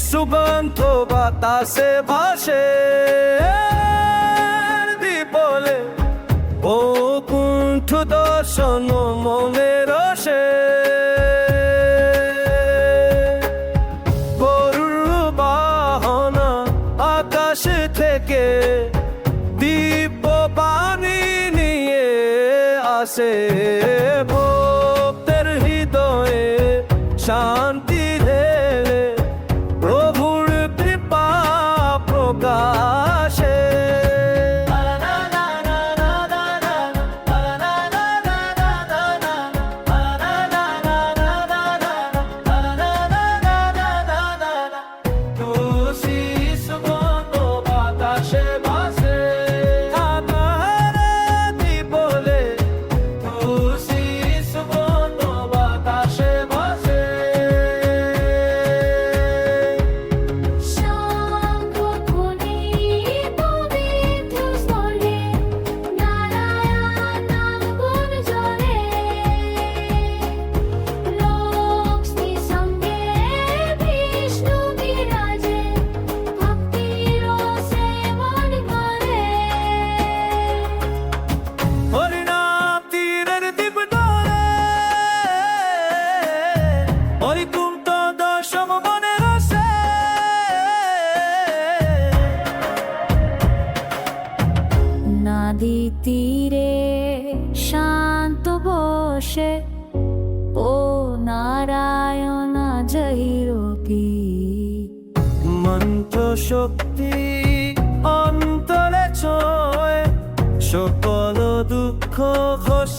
সুগন্ধ বাতাসে ভাসে দীপলে ও কুণ্ঠ দর্শন মনে রসে গরুর বাহনা আকাশ থেকে দিব্য বাণী নিয়ে আসে ভক্তের হৃদয়ে শান্তি ঢেলে প্রভুর কৃপা প্রকাশে তুলসী সুগন্ধ বাতাসে ভাসে দীপলে তুলসী সুগন্ধ বাতাসে ভাসে শান্ত ধ্বনি পবিত্র স্থলে নারায়ণ নাম গুণ জ্বলে লক্ষ্মী সঙ্গে বিষ্ণু বিরাজে ভক্তির রসে মন ভরে হরিনাম তীরের দীপ ডোলে হরিকুন্ত দশম মনে রসে নদী তীরে শান্ত বসে ও নারায়ণ জহিরপি মন্ত্র শক্তি অন্তরে ছয় সকল দুঃখ ঘোষ